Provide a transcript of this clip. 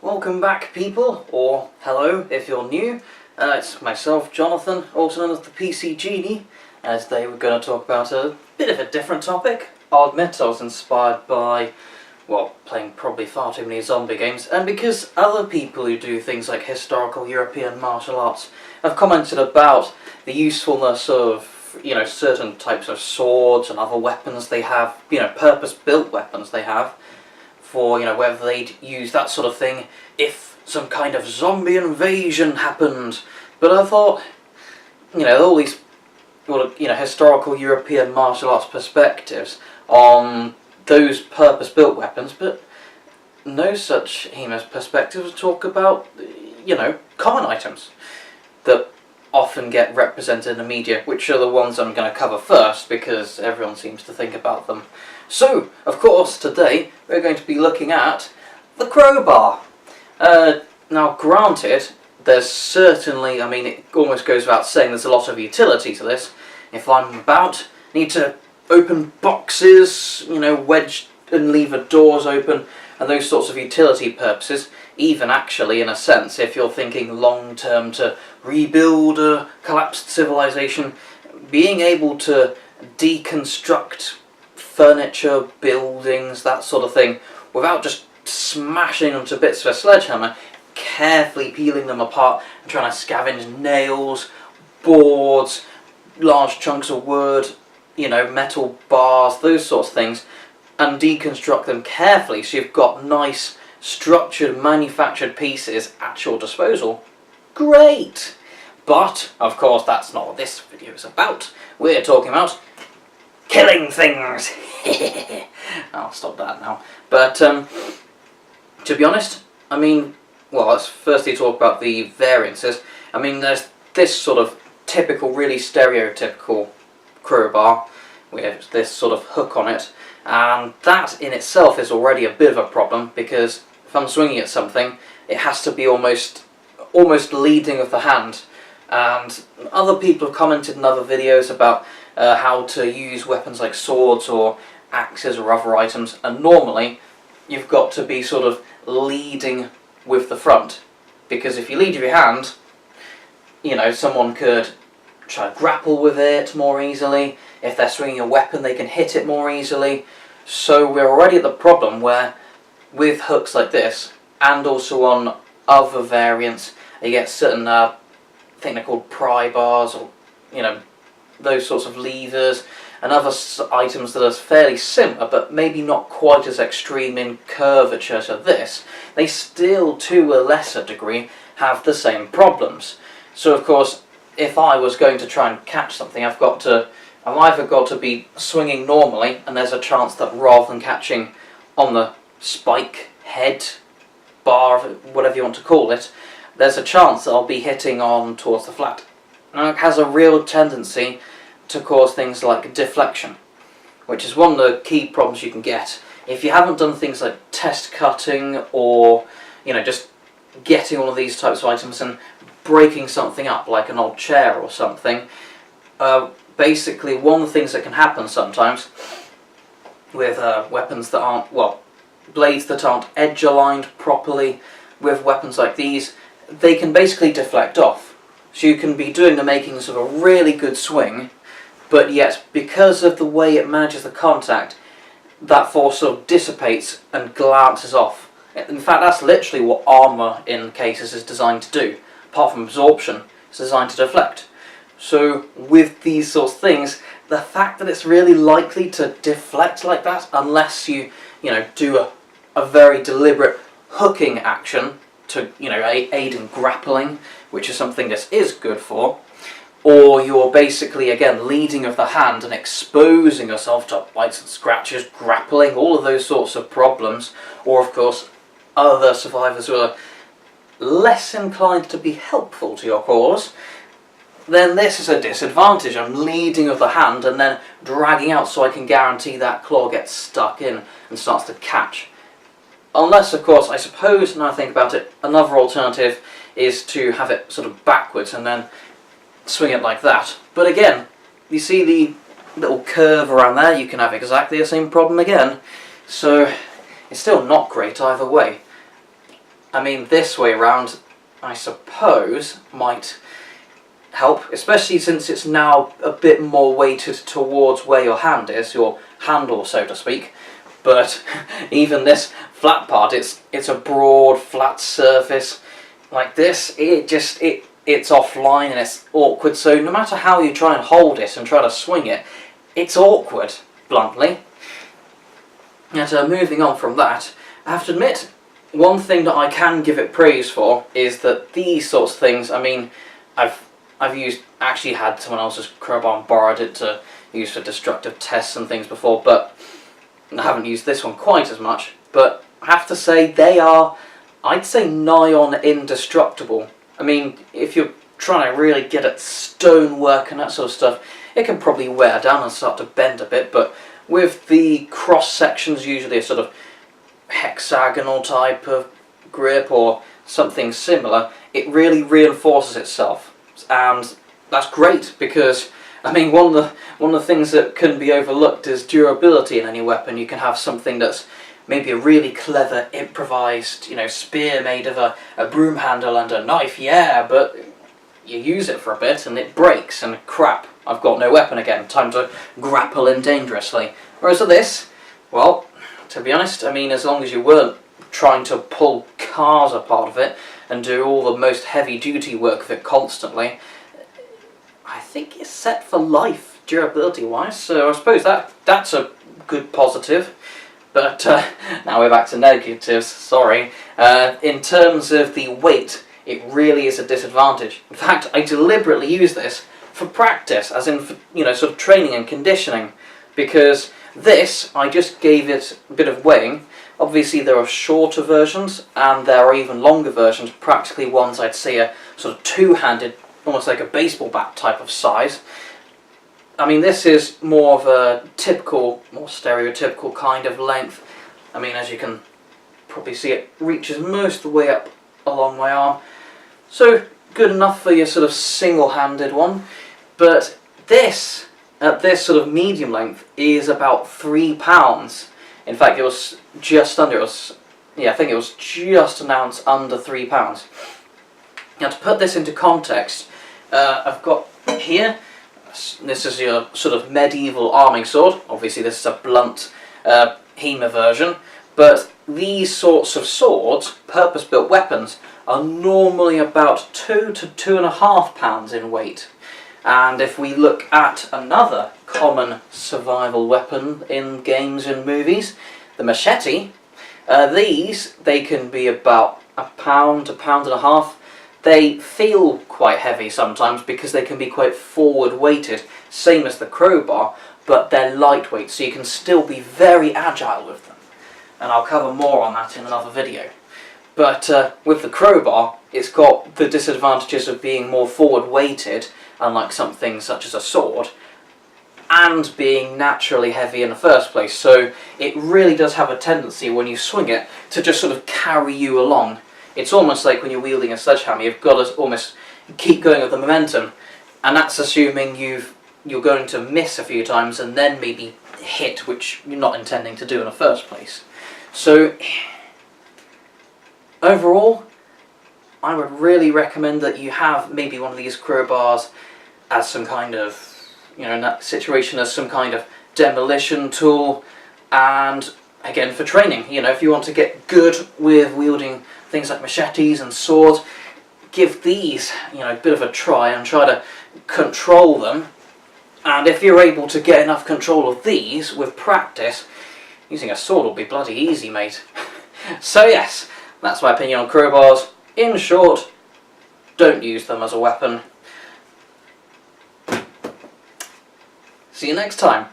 Welcome back, people, or hello if you're new. It's myself, Jonathan, also known as the PC Genie, and today we're going to talk about a bit of a different topic. I'll admit I was inspired by, well, playing probably far too many zombie games, and because other people who do things like historical European martial arts have commented about the usefulness of, certain types of swords and other weapons they have, purpose-built weapons they have, for, whether they'd use that sort of thing if some kind of zombie invasion happened. But I thought, all these, historical European martial arts perspectives on those purpose-built weapons, but no such HEMA perspectives talk about, common items that often get represented in the media, which are the ones I'm going to cover first because everyone seems to think about them. So, of course, today we're going to be looking at the crowbar. Now, granted, there's certainly, it almost goes without saying, there's a lot of utility to this. If I'm need to open boxes, wedge and lever doors open, and those sorts of utility purposes, even actually, in a sense, if you're thinking long-term to rebuild a collapsed civilization, being able to deconstruct furniture, buildings, that sort of thing, without just smashing them to bits with a sledgehammer, carefully peeling them apart and trying to scavenge nails, boards, large chunks of wood, metal bars, those sorts of things, and deconstruct them carefully so you've got nice, structured, manufactured pieces at your disposal. Great! But, of course, that's not what this video is about. We're talking about killing things! I'll stop that now. But, to be honest, let's firstly talk about the variances. There's this sort of typical, really stereotypical crowbar with this sort of hook on it, and that in itself is already a bit of a problem, because if I'm swinging at something, it has to be almost leading of the hand. And other people have commented in other videos about how to use weapons like swords or axes or other items, and normally you've got to be sort of leading with the front, because if you lead with your hand, someone could try to grapple with it more easily. If they're swinging a weapon, they can hit it more easily. So we're already at the problem where, with hooks like this, and also on other variants, you get certain, I think they're called pry bars, or, those sorts of levers, and other items that are fairly similar, but maybe not quite as extreme in curvature to this, they still, to a lesser degree, have the same problems. So, of course, if I was going to try and catch something, I've either got to be swinging normally, and there's a chance that rather than catching on the spike, head, bar, whatever you want to call it, there's a chance that I'll be hitting on towards the flat. Now, it has a real tendency to cause things like deflection, which is one of the key problems you can get. If you haven't done things like test cutting, or, just getting all of these types of items and breaking something up, like an old chair or something, basically one of the things that can happen sometimes with weapons that aren't, blades that aren't edge aligned properly, with weapons like these, they can basically deflect off. So you can be doing the makings of a really good swing, but yet because of the way it manages the contact, that force sort of dissipates and glances off. In fact, that's literally what armour in cases is designed to do. Apart from absorption, it's designed to deflect. So with these sorts of things, the fact that it's really likely to deflect like that, unless you, do a very deliberate hooking action to, aid in grappling, which is something this is good for, or you're basically, again, leading of the hand and exposing yourself to bites and scratches, grappling, all of those sorts of problems, or of course, other survivors who are less inclined to be helpful to your cause, then this is a disadvantage. I'm leading of the hand and then dragging out so I can guarantee that claw gets stuck in and starts to catch. Unless, of course, I suppose, now I think about it, another alternative is to have it sort of backwards and then swing it like that. But again, you see the little curve around there, you can have exactly the same problem again. So it's still not great either way. I mean, this way around, I suppose, might help, especially since it's now a bit more weighted towards where your hand is, your handle, so to speak. But even this flat part, it's a broad, flat surface like this. It's offline and it's awkward. So no matter how you try and hold it and try to swing it, it's awkward, bluntly. And moving on from that, I have to admit, one thing that I can give it praise for is that these sorts of things, I mean, I've actually had someone else's crowbar and borrowed it to use for destructive tests and things before, but I haven't used this one quite as much. But I have to say, they are, I'd say, nigh on indestructible. I mean, if you're trying to really get at stonework and that sort of stuff, it can probably wear down and start to bend a bit, but with the cross sections, usually a sort of hexagonal type of grip or something similar, it really reinforces itself. And that's great, because I mean, one of the things that can be overlooked is durability in any weapon. You can have something that's maybe a really clever improvised, spear made of a broom handle and a knife, yeah, but you use it for a bit and it breaks and crap, I've got no weapon again, time to grapple in dangerously. Whereas with this, well, to be honest, I mean, as long as you weren't trying to pull cars apart of it and do all the most heavy duty work with it constantly, I think it's set for life, durability wise, so I suppose that's a good positive. But now we're back to negatives, sorry. In terms of the weight, it really is a disadvantage. In fact, I deliberately use this for practice, as in for, sort of training and conditioning, because this, I just gave it a bit of weighing. Obviously there are shorter versions and there are even longer versions, practically ones I'd say are sort of two-handed, almost like a baseball bat type of size. I mean, this is more of a typical, more stereotypical kind of length. I mean, as you can probably see, it reaches most of the way up along my arm. So, good enough for your sort of single-handed one. But this, at this sort of medium length, is about 3 pounds. In fact, it was just under, I think it was just an ounce under 3 pounds. Now, to put this into context, I've got here, this is your sort of medieval arming sword. Obviously this is a blunt HEMA version, but these sorts of swords, purpose-built weapons, are normally about 2 to 2.5 pounds in weight. And if we look at another common survival weapon in games and movies, the machete, they can be about a pound, a pound and a half. They feel quite heavy sometimes because they can be quite forward weighted, same as the crowbar, but they're lightweight, so you can still be very agile with them. And I'll cover more on that in another video. But with the crowbar, it's got the disadvantages of being more forward weighted, unlike something such as a sword, and being naturally heavy in the first place. So it really does have a tendency, when you swing it, to just sort of carry you along. It's almost like when you're wielding a sledgehammer, you've got to almost keep going with the momentum, and that's assuming you're going to miss a few times and then maybe hit, which you're not intending to do in the first place. So overall, I would really recommend that you have maybe one of these crowbars as some kind of, in that situation, as some kind of demolition tool, and again for training. If you want to get good with wielding things like machetes and swords, give these a bit of a try and try to control them. And if you're able to get enough control of these with practice, using a sword will be bloody easy, mate. So yes, that's my opinion on crowbars. In short, don't use them as a weapon. See you next time.